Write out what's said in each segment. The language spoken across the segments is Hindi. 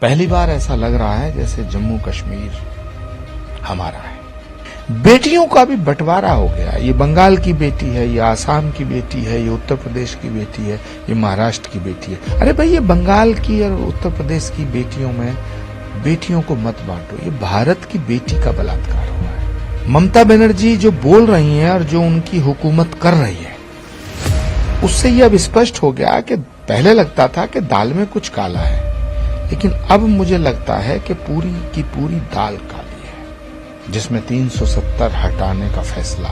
पहली बार ऐसा लग रहा है जैसे जम्मू कश्मीर हमारा है। बेटियों का भी बंटवारा हो गया। ये बंगाल की बेटी है, ये आसाम की बेटी है, ये उत्तर प्रदेश की बेटी है, ये महाराष्ट्र की बेटी है। अरे भाई, ये बंगाल की और उत्तर प्रदेश की बेटियों में बेटियों को मत बांटो। ये भारत की बेटी का बलात्कार हुआ है। ममता बनर्जी जो बोल रही हैं और जो उनकी हुकूमत कर रही है, उससे ये अब स्पष्ट हो गया कि पहले लगता था कि दाल में कुछ काला है, लेकिन अब मुझे लगता है कि पूरी की पूरी दाल काली है, जिसमें 370 हटाने का फैसला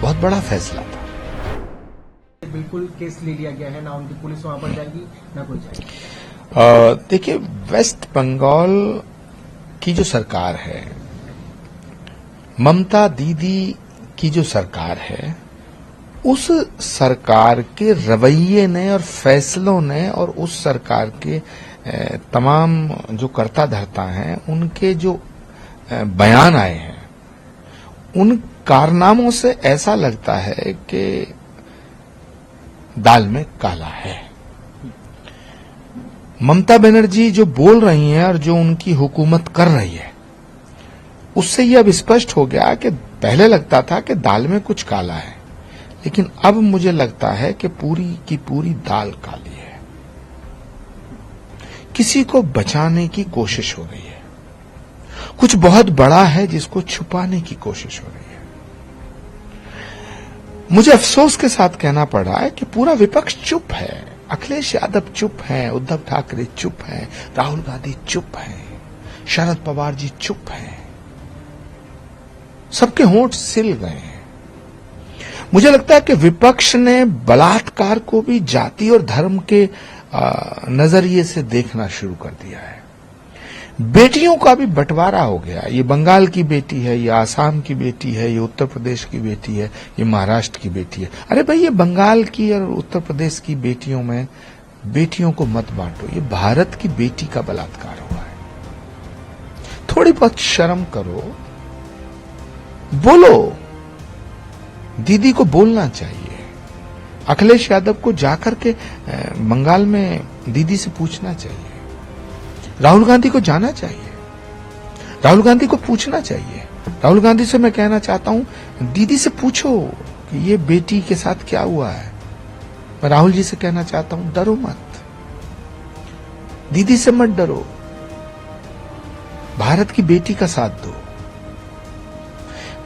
बहुत बड़ा फैसला था। बिल्कुल केस ले लिया गया है, ना उनकी पुलिस वहां पर जाएगी ना कोई जाएगी। देखिए, वेस्ट बंगाल की जो सरकार है, ममता दीदी की जो सरकार है, उस सरकार के रवैये ने और फैसलों ने और उस सरकार के तमाम जो कर्ता धर्ता हैं, उनके जो बयान आए हैं, उन कारनामों से ऐसा लगता है कि दाल में काला है। ममता बनर्जी जो बोल रही हैं और जो उनकी हुकूमत कर रही है, उससे यह अब स्पष्ट हो गया कि पहले लगता था कि दाल में कुछ काला है, लेकिन अब मुझे लगता है कि पूरी की पूरी दाल काली है। किसी को बचाने की कोशिश हो रही है, कुछ बहुत बड़ा है जिसको छुपाने की कोशिश हो रही है। मुझे अफसोस के साथ कहना पड़ रहा है कि पूरा विपक्ष चुप है। अखिलेश यादव चुप हैं, उद्धव ठाकरे चुप हैं, राहुल गांधी चुप हैं, शरद पवार जी चुप हैं, सबके होंठ सिल गए हैं। मुझे लगता है कि विपक्ष ने बलात्कार को भी जाति और धर्म के नजरिए से देखना शुरू कर दिया है। बेटियों का भी बंटवारा हो गया। ये बंगाल की बेटी है, ये आसाम की बेटी है, ये उत्तर प्रदेश की बेटी है, ये महाराष्ट्र की बेटी है। अरे भाई, ये बंगाल की और उत्तर प्रदेश की बेटियों में बेटियों को मत बांटो। ये भारत की बेटी का बलात्कार हुआ है। थोड़ी बहुत शर्म करो, बोलो। दीदी को बोलना चाहिए। अखिलेश यादव को जाकर के बंगाल में दीदी से पूछना चाहिए। राहुल गांधी को जाना चाहिए, राहुल गांधी को पूछना चाहिए। राहुल गांधी से मैं कहना चाहता हूं, दीदी से पूछो कि ये बेटी के साथ क्या हुआ है। मैं राहुल जी से कहना चाहता हूं, डरो मत, दीदी से मत डरो, भारत की बेटी का साथ दो।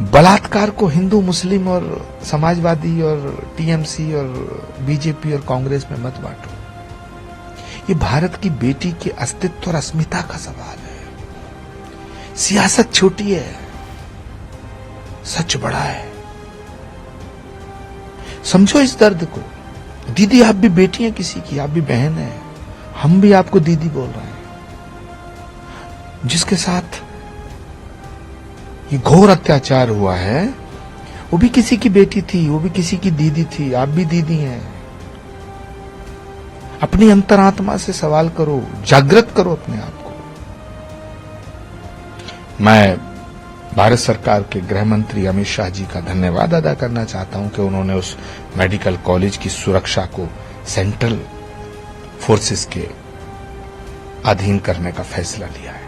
बलात्कार को हिंदू, मुस्लिम और समाजवादी और टीएमसी और बीजेपी और कांग्रेस में मत बांटो। ये भारत की बेटी के अस्तित्व और अस्मिता का सवाल है। सियासत छोटी है, सच बड़ा है। समझो इस दर्द को। दीदी, आप भी बेटी हैं किसी की, आप भी बहन हैं, हम भी आपको दीदी बोल रहे हैं। जिसके साथ ये घोर अत्याचार हुआ है, वो भी किसी की बेटी थी, वो भी किसी की दीदी थी, आप भी दीदी हैं। अपनी अंतरात्मा से सवाल करो, जागृत करो अपने आप को। मैं भारत सरकार के गृह मंत्री अमित शाह जी का धन्यवाद अदा करना चाहता हूं कि उन्होंने उस मेडिकल कॉलेज की सुरक्षा को सेंट्रल फोर्सेस के अधीन करने का फैसला लिया है।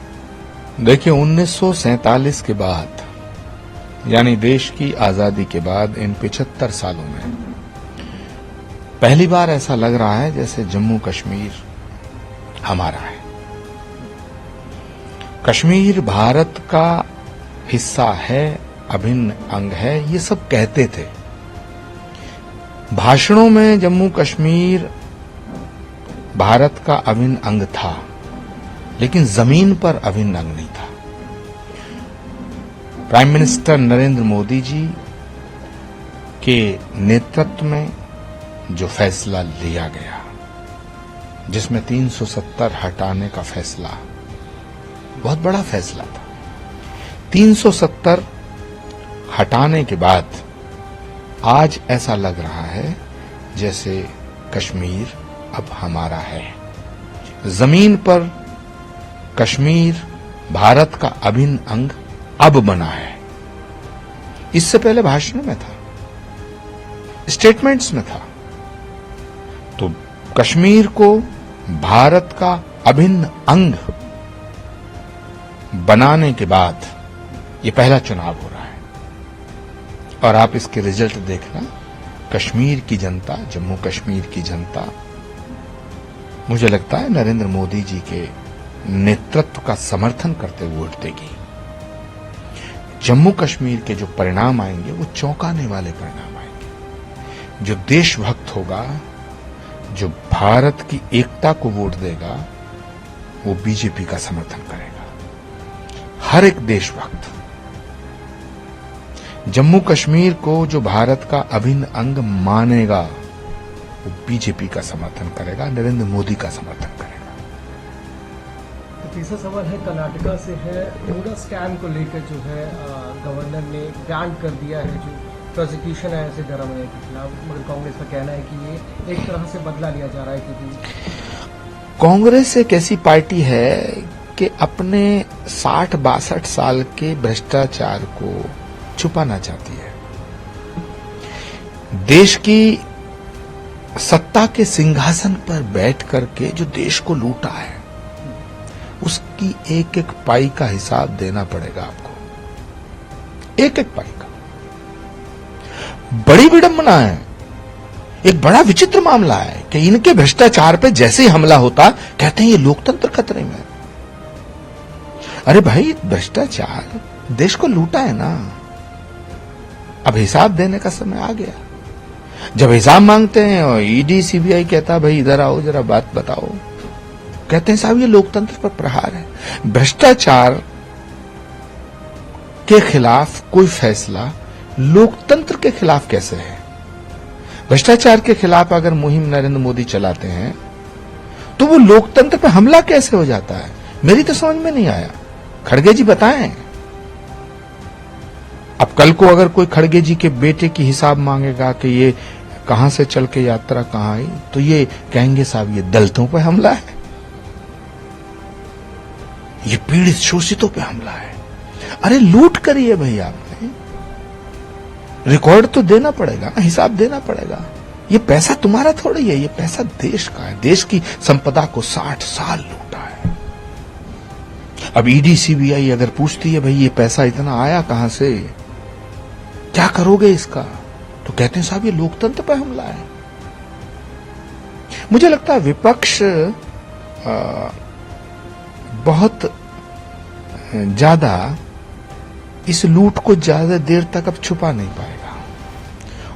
देखिए, 1947 के बाद, यानी देश की आजादी के बाद, इन 75 सालों में पहली बार ऐसा लग रहा है जैसे जम्मू कश्मीर हमारा है। कश्मीर भारत का हिस्सा है, अभिन्न अंग है, ये सब कहते थे। भाषणों में जम्मू कश्मीर भारत का अभिन्न अंग था, लेकिन जमीन पर अभिन्न अंग नहीं था। प्राइम मिनिस्टर नरेंद्र मोदी जी के नेतृत्व में जो फैसला लिया गया, जिसमें 370 हटाने का फैसला बहुत बड़ा फैसला था। 370 हटाने के बाद आज ऐसा लग रहा है जैसे कश्मीर अब हमारा है। जमीन पर कश्मीर भारत का अभिन्न अंग अब बना है। इससे पहले भाषण में था, स्टेटमेंट्स में था। तो कश्मीर को भारत का अभिन्न अंग बनाने के बाद ये पहला चुनाव हो रहा है और आप इसके रिजल्ट देखना। कश्मीर की जनता, जम्मू कश्मीर की जनता, मुझे लगता है नरेंद्र मोदी जी के नेतृत्व का समर्थन करते हुए वोट देगी। जम्मू कश्मीर के जो परिणाम आएंगे वो चौंकाने वाले परिणाम आएंगे। जो देशभक्त होगा, जो भारत की एकता को वोट देगा, वो बीजेपी का समर्थन करेगा। हर एक देशभक्त जम्मू कश्मीर को जो भारत का अभिन्न अंग मानेगा, वो बीजेपी का समर्थन करेगा, नरेंद्र मोदी का समर्थन करेगा। तीसरा सवाल है कर्नाटका से है। पूरा स्कैम को लेकर जो है गवर्नर ने ग्रांट कर दिया है, जो प्रोसिक्यूशन है सिद्धरामैया के खिलाफ, मगर कांग्रेस का कहना है कि ये एक तरह से बदला लिया जा रहा है। क्योंकि कांग्रेस एक ऐसी पार्टी है कि अपने 60-62 साल के भ्रष्टाचार को छुपाना चाहती है। देश की सत्ता के सिंहासन पर बैठ करके जो देश को लूटा है, उसकी एक एक पाई का हिसाब देना पड़ेगा आपको, एक एक पाई का। बड़ी विडंबना है, एक बड़ा विचित्र मामला है कि इनके भ्रष्टाचार पे जैसे ही हमला होता कहते हैं ये लोकतंत्र खतरे में। अरे भाई, भ्रष्टाचार देश को लूटा है ना, अब हिसाब देने का समय आ गया। जब हिसाब मांगते हैं और ईडी सीबीआई कहता भाई इधर आओ जरा बात बताओ, कहते हैं साहब ये लोकतंत्र पर प्रहार है। भ्रष्टाचार के खिलाफ कोई फैसला लोकतंत्र के खिलाफ कैसे है? भ्रष्टाचार के खिलाफ अगर मुहिम नरेंद्र मोदी चलाते हैं तो वो लोकतंत्र पर हमला कैसे हो जाता है? मेरी तो समझ में नहीं आया। खड़गे जी बताएं। अब कल को अगर कोई खड़गे जी के बेटे की हिसाब मांगेगा कि ये कहां से चल के यात्रा कहां आई, तो ये कहेंगे साहब ये दलितों पर हमला है, ये पीड़ित शोषितों पे हमला है। अरे लूट करी है भाई आपने, रिकॉर्ड तो देना पड़ेगा, हिसाब देना पड़ेगा। ये पैसा तुम्हारा थोड़ी है, ये पैसा देश का है। देश की संपदा को 60 साल लूटा है। अब ईडी सीबीआई अगर पूछती है भाई ये पैसा इतना आया कहां से, क्या करोगे इसका, तो कहते हैं साहब ये लोकतंत्र पर हमला है। मुझे लगता है विपक्ष बहुत ज्यादा इस लूट को ज्यादा देर तक अब छुपा नहीं पाएगा।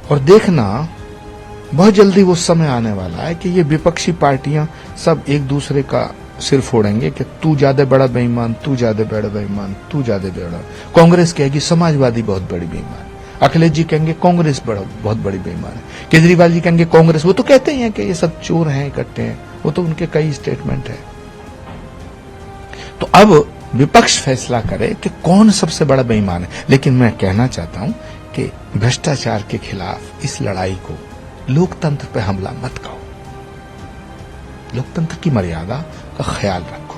और देखना बहुत जल्दी वो समय आने वाला है कि ये विपक्षी पार्टियां सब एक दूसरे का सिर फोड़ेंगे कि तू ज्यादा बड़ा बेईमान, तू ज्यादा बड़ा बेईमान, तू ज्यादा बड़ा। कांग्रेस कहेगी समाजवादी बहुत बड़ी बेईमान, अखिलेश जी कहेंगे कांग्रेस बहुत बड़ी बेईमान है, केजरीवाल जी कहेंगे कांग्रेस, वो तो कहते ही हैं कि ये सब चोर हैं, इकट्ठे हैं, वो तो उनके कई स्टेटमेंट है। तो अब विपक्ष फैसला करे कि कौन सबसे बड़ा बेईमान है। लेकिन मैं कहना चाहता हूं कि भ्रष्टाचार के खिलाफ इस लड़ाई को लोकतंत्र पर हमला मत कहो, लोकतंत्र की मर्यादा का ख्याल रखो।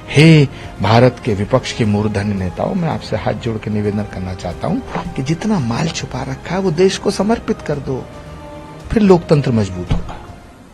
हे भारत के विपक्ष के मूर्धन्य नेताओं, मैं आपसे हाथ जोड़ के निवेदन करना चाहता हूं कि जितना माल छुपा रखा है वो देश को समर्पित कर दो, फिर लोकतंत्र मजबूत होगा।